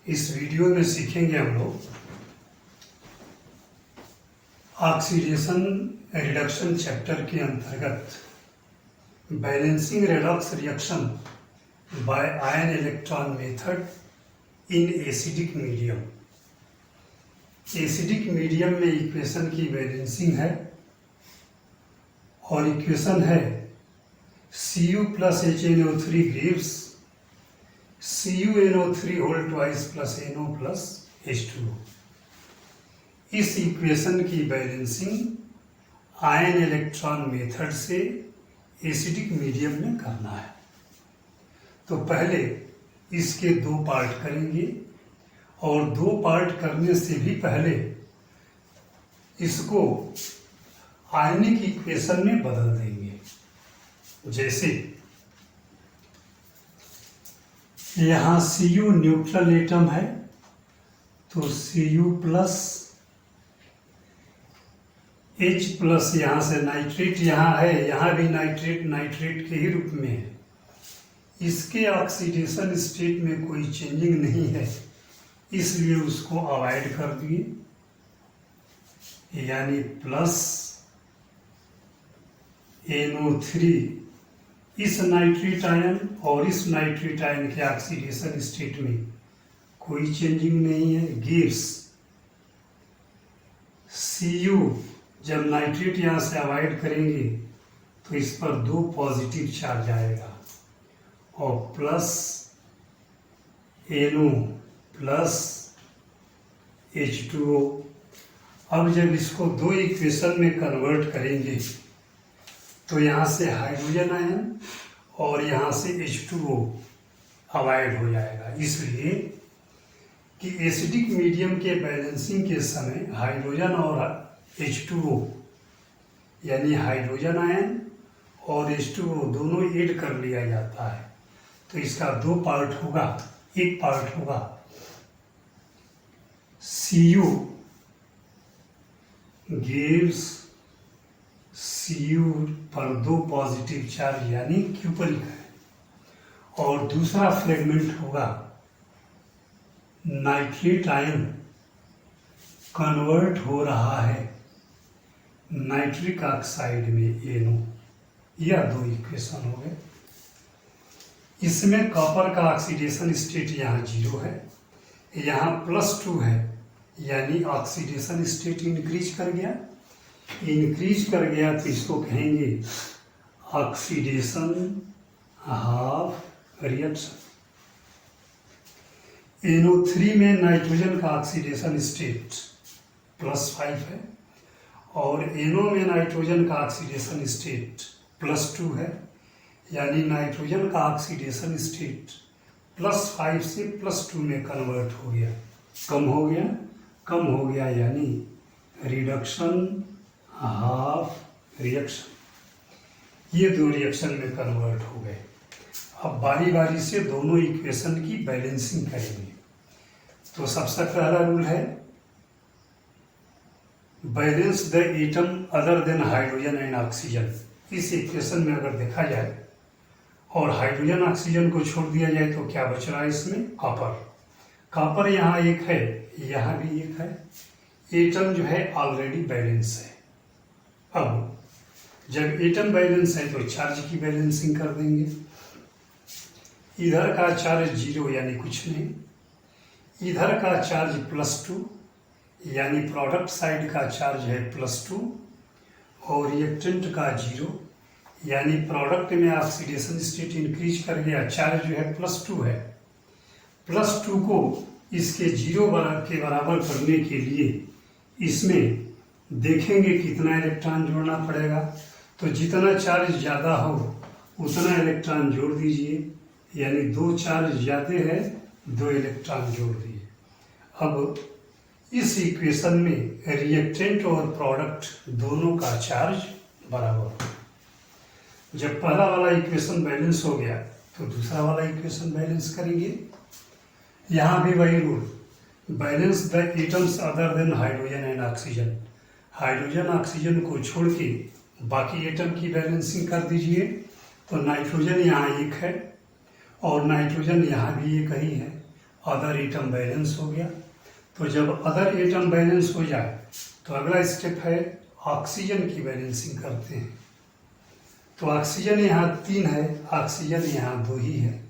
इस वीडियो में सीखेंगे हम लोग ऑक्सीडेशन रिडक्शन चैप्टर के अंतर्गत balancing redox reaction by ion electron method in acidic medium. Acidic medium में इक्वेशन की बैलेंसिंग है और इक्वेशन है Cu plus HNO3 gives CuNO3 whole twice plus NO plus H2O। इस इक्वेशन की बैलेंसिंग आयन इलेक्ट्रॉन मेथड से acidic medium में करना है। तो पहले इसके दो पार्ट करेंगे और दो पार्ट करने से भी पहले इसको आयनिक इक्वेशन में बदल देंगे। जैसे यहाँ Cu न्यूट्रल एटम है तो Cu प्लस H प्लस यहाँ से नाइट्रेट यहाँ है, यहाँ भी नाइट्रेट नाइट्रेट के ही रूप में है। इसके ऑक्सीडेशन स्टेट में कोई चेंजिंग नहीं है, इसलिए उसको अवॉइड कर दिए, यानी प्लस NO3 इस नाइट्रेट आयन और इस नाइट्रेट आयन के ऑक्सीडेशन स्टेट में कोई चेंजिंग नहीं है, गिव्स Cu। जब नाइट्रेट यहाँ से अवॉइड करेंगे तो इस पर दो पॉजिटिव चार्ज आएगा और प्लस NO प्लस H2O। अब जब इसको दो इक्वेशन में कन्वर्ट करेंगे तो यहाँ से हाइड्रोजन आयन और यहाँ से H2O अवॉइड हो जाएगा, इसलिए कि एसिडिक मीडियम के बैलेंसिंग के समय हाइड्रोजन और H2O यानी हाइड्रोजन आयन और H2O दोनों ऐड कर लिया जाता है। तो इसका दो पार्ट होगा, एक पार्ट होगा Cu gives Cu पर दो पॉजिटिव चार्ज यानी Q पर लिखा है, और दूसरा फ्रेगमेंट होगा नाइट्रेट आयन कन्वर्ट हो रहा है नाइट्रिक ऑक्साइड में NO। यह दो इक्वेशन हो गए। इसमें कॉपर का ऑक्सीडेशन स्टेट यहाँ 0 है, यहाँ +2 है, यानी ऑक्सीडेशन स्टेट इंक्रीज कर गया। इंक्रीज कर गया तो इसको कहेंगे ऑक्सीडेशन हाफ रिएक्शन। NO3 में नाइट्रोजन का ऑक्सीडेशन स्टेट +5 है और NO में नाइट्रोजन का ऑक्सीडेशन स्टेट +2 है, यानी नाइट्रोजन का ऑक्सीडेशन स्टेट +5 से +2 में कन्वर्ट हो गया, कम हो गया यानी रिडक्शन हाफ रिएक्शन। ये दो रिएक्शन में कन्वर्ट हो गए। अब बारी बारी से दोनों इक्वेशन की बैलेंसिंग करेंगे। तो सबसे पहला रूल है balance the atom other than hydrogen and oxygen. इस इक्वेशन में अगर देखा जाए और हाइड्रोजन ऑक्सीजन को छोड़ दिया जाए तो क्या बच रहा है इसमें? कॉपर यहाँ एक है, यहाँ भी एक है। एटम जो है ऑलरेडी बैलेंस है। अब जब एटम बैलेंस है तो चार्ज की बैलेंसिंग कर देंगे। इधर का चार्ज 0 यानी कुछ नहीं, इधर का चार्ज +2 यानी प्रोडक्ट साइड का चार्ज है +2 और रिएक्टेंट का 0 यानी प्रोडक्ट में ऑक्सीडेशन स्टेट इंक्रीज कर गया, चार्ज जो है +2 है। +2 को इसके 0 के बराबर करने के लिए इसमें देखेंगे कितना इलेक्ट्रॉन जोड़ना पड़ेगा। तो जितना चार्ज ज़्यादा हो उतना इलेक्ट्रॉन जोड़ दीजिए, यानी 2 चार्ज ज़्यादा है 2 इलेक्ट्रॉन जोड़ दिए। अब इस इक्वेशन में रिएक्टेंट और प्रोडक्ट दोनों का चार्ज बराबर हो। जब पहला वाला इक्वेशन बैलेंस हो गया तो दूसरा वाला इक्वेशन बैलेंस करेंगे। यहाँ भी वही rule, balance the atoms other than hydrogen and oxygen. Hydrogen oxygen को छोड़ के बाकी एटम की बैलेंसिंग कर दीजिए। तो नाइट्रोजन यहाँ एक है और नाइट्रोजन यहाँ भी एक ही है अदर एटम बैलेंस हो गया। तो जब अदर एटम बैलेंस हो जाए तो अगला स्टेप है ऑक्सीजन की बैलेंसिंग करते हैं। तो ऑक्सीजन यहाँ 3 है, ऑक्सीजन यहाँ 2 ही है।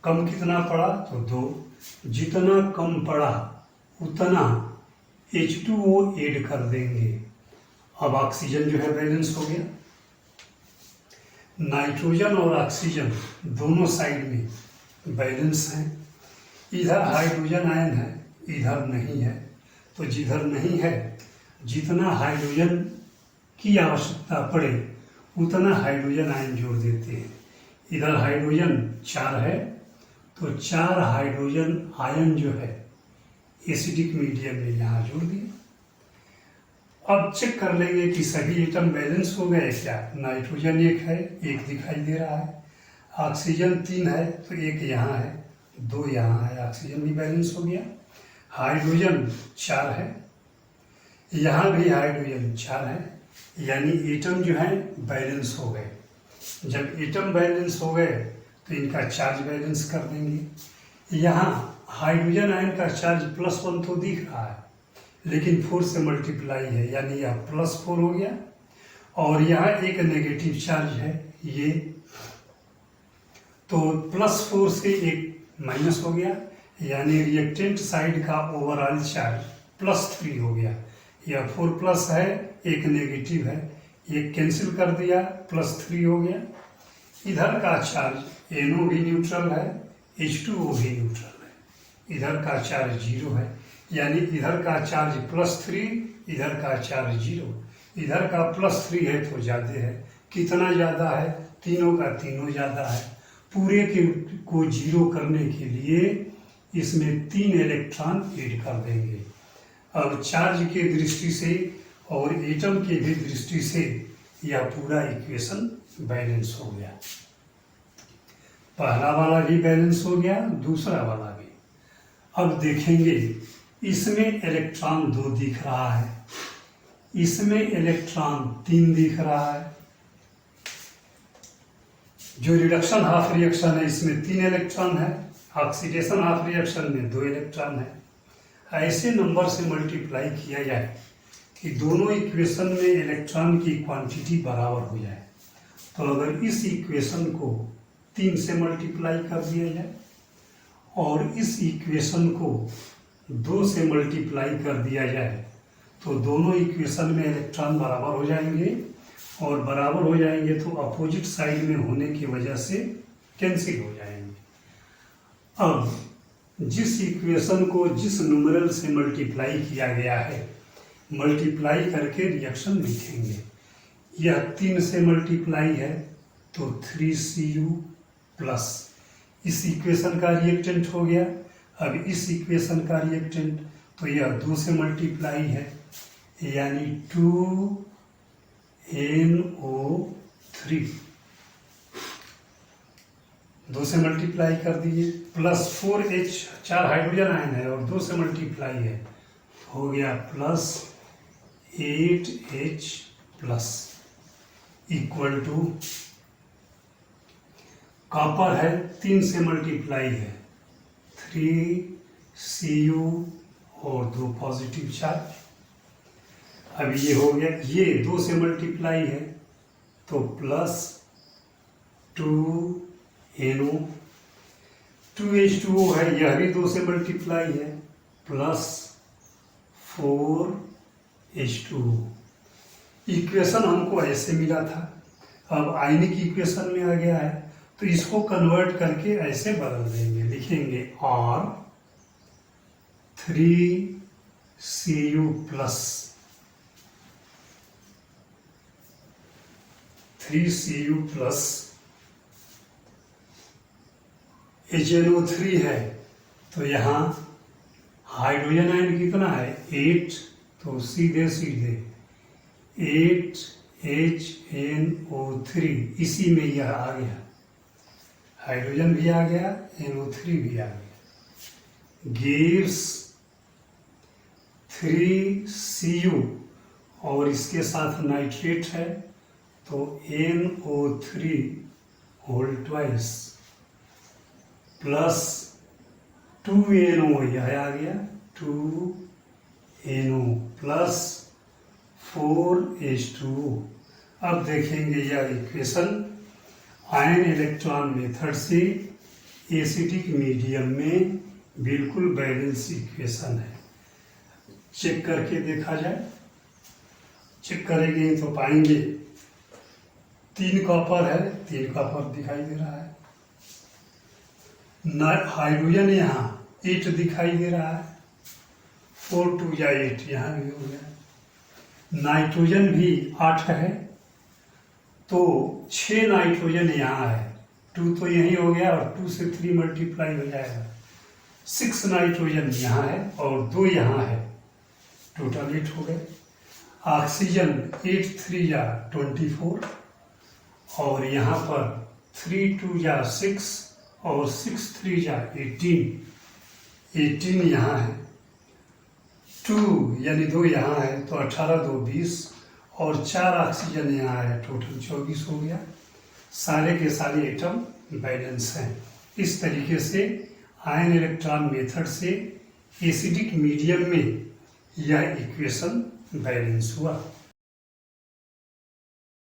कम कितना पड़ा तो 2। जितना कम पड़ा उतना H2O ऐड कर देंगे। अब ऑक्सीजन जो है बैलेंस हो गया। नाइट्रोजन और ऑक्सीजन दोनों साइड में बैलेंस हैं। इधर हाइड्रोजन आयन है, इधर नहीं है। तो जिधर नहीं है, जितना हाइड्रोजन की आवश्यकता पड़े उतना हाइड्रोजन आयन जोड़ देते हैं। इधर हाइड्रोजन 4 है, तो 4 हाइड्रोजन आयन जो है एसिडिक मीडियम में यहाँ जोड़ दिए। अब चेक कर लेंगे कि सभी एटम बैलेंस हो गए क्या। नाइट्रोजन 1 है, 1 दिखाई दे रहा है। ऑक्सीजन 3 है, तो 1 यहाँ है, 2 यहाँ है, ऑक्सीजन भी बैलेंस हो गया। हाइड्रोजन 4 है, यहाँ भी हाइड्रोजन 4 है, यानी एटम जो है बैलेंस हो गए। जब एटम बैलेंस हो गए तो इनका चार्ज बैलेंस कर देंगे। यहाँ हाइड्रोजन आयन का चार्ज +1 तो दिख रहा है, लेकिन 4 से मल्टीप्लाई है, यानी यह +4 हो गया। और यहाँ एक नेगेटिव चार्ज है ये, तो +4 से एक माइनस हो गया, यानी रिएक्टेंट साइड का ओवरऑल चार्ज +3 हो गया। यह 4+ है, एक नेगेटिव है, एक कैंसिल कर दिया, +3 हो गया। इधर का चार्ज NO भी न्यूट्रल है, H2O भी न्यूट्रल है। इधर का चार्ज 0 है, यानी इधर का चार्ज +3, इधर का चार्ज 0। इधर का +3 है तो ज़्यादा है। कितना ज़्यादा है? तीनों का तीनों ज़्यादा है। पूरे के को 0 करने के लिए इसमें 3 इलेक्ट्रॉन ऐड कर देंगे। अब चार्ज के दृष्टि से और एटम के भी दृष्टि से यह पूरा इक्वेशन बैलेंस हो गया। पहला वाला भी बैलेंस हो गया, दूसरा वाला भी। अब देखेंगे, इसमें इलेक्ट्रॉन 2 दिख रहा है, इसमें इलेक्ट्रॉन 3 दिख रहा है। जो रिडक्शन हाफ रिएक्शन है इसमें 3 इलेक्ट्रॉन है, ऑक्सीडेशन हाफ रिएक्शन में 2 इलेक्ट्रॉन है। ऐसे नंबर से मल्टीप्लाई किया जाए कि दोनों इक्वेशन में इलेक्ट्रॉन की क्वांटिटी बराबर हो जाए। तो अगर इस इक्वेशन को 3 से मल्टीप्लाई कर दिया जाए और इस इक्वेशन को 2 से मल्टीप्लाई कर दिया जाए तो दोनों इक्वेशन में इलेक्ट्रॉन बराबर हो जाएंगे, और बराबर हो जाएंगे तो अपोजिट साइड में होने की वजह से कैंसिल हो जाएंगे। अब जिस इक्वेशन को जिस न्यूमेरल से मल्टीप्लाई किया गया है, मल्टीप्लाई करके रिएक्शन लिखेंगे। यह 3 से मल्टीप्लाई है तो 3Cu+, इस इक्वेशन का रिएक्टेंट हो गया। अब इस इक्वेशन का रिएक्टेंट तो यह 2 से मल्टीप्लाई है, यानी 2NO3, 2 से मल्टीप्लाई कर दिए, +4H, 4 हाइड्रोजन आयन है और 2 से मल्टीप्लाई है, हो गया +8H+, इक्वल टू कॉपर है 3 से मल्टीप्लाई है, 3Cu और 2 पॉजिटिव चार्ज। अब ये हो गया, ये 2 से मल्टीप्लाई है तो +2NO, 2H2O है, यह भी 2 से मल्टीप्लाई है, +4H2O। इक्वेशन हमको ऐसे मिला था, अब आयनिक इक्वेशन में आ गया है तो इसको कन्वर्ट करके ऐसे बदल देंगे, लिखेंगे और 3Cu+ HNO3 है, तो यहाँ हाइड्रोजन आयन कितना है 8, तो सीधे सीधे 8HNO3, इसी में यह आ गया, हाइड्रोजन भी आ गया, NO3 भी आ गया, गिव्स 3Cu और इसके साथ नाइट्रेट है तो NO3 whole twice plus 2NO यह आ गया 2NO प्लस 4H2O। अब देखेंगे यह इक्वेशन आयन इलेक्ट्रॉन मेथड से एसिडिक मीडियम में बिल्कुल बैलेंस इक्वेशन है। चेक करके देखा जाए, चेक करेंगे तो पाएंगे 3 कॉपर है, 3 कॉपर दिखाई दे रहा है, हाइड्रोजन यहाँ 8 दिखाई दे रहा है, 4 2 या 8 यहाँ भी हो गया, नाइट्रोजन भी 8 है तो 6 नाइट्रोजन यहाँ है, 2 तो यही हो गया और 2 से 3 मल्टीप्लाई हो जाएगा, 6 नाइट्रोजन यहाँ है और 2 यहाँ है, टोटल 8 हो गए। ऑक्सीजन 8 3 या 24 और यहाँ पर 3 2 या 6 और 6 3 या 18 यहाँ है, 2 यानी 2 यहाँ है तो 18 2 20 और 4 ऑक्सीजन यहाँ है, टोटल 24 हो गया। सारे के सारे एटम बैलेंस हैं। इस तरीके से आयन इलेक्ट्रॉन मेथड से एसिडिक मीडियम में यह इक्वेशन बैलेंस हुआ।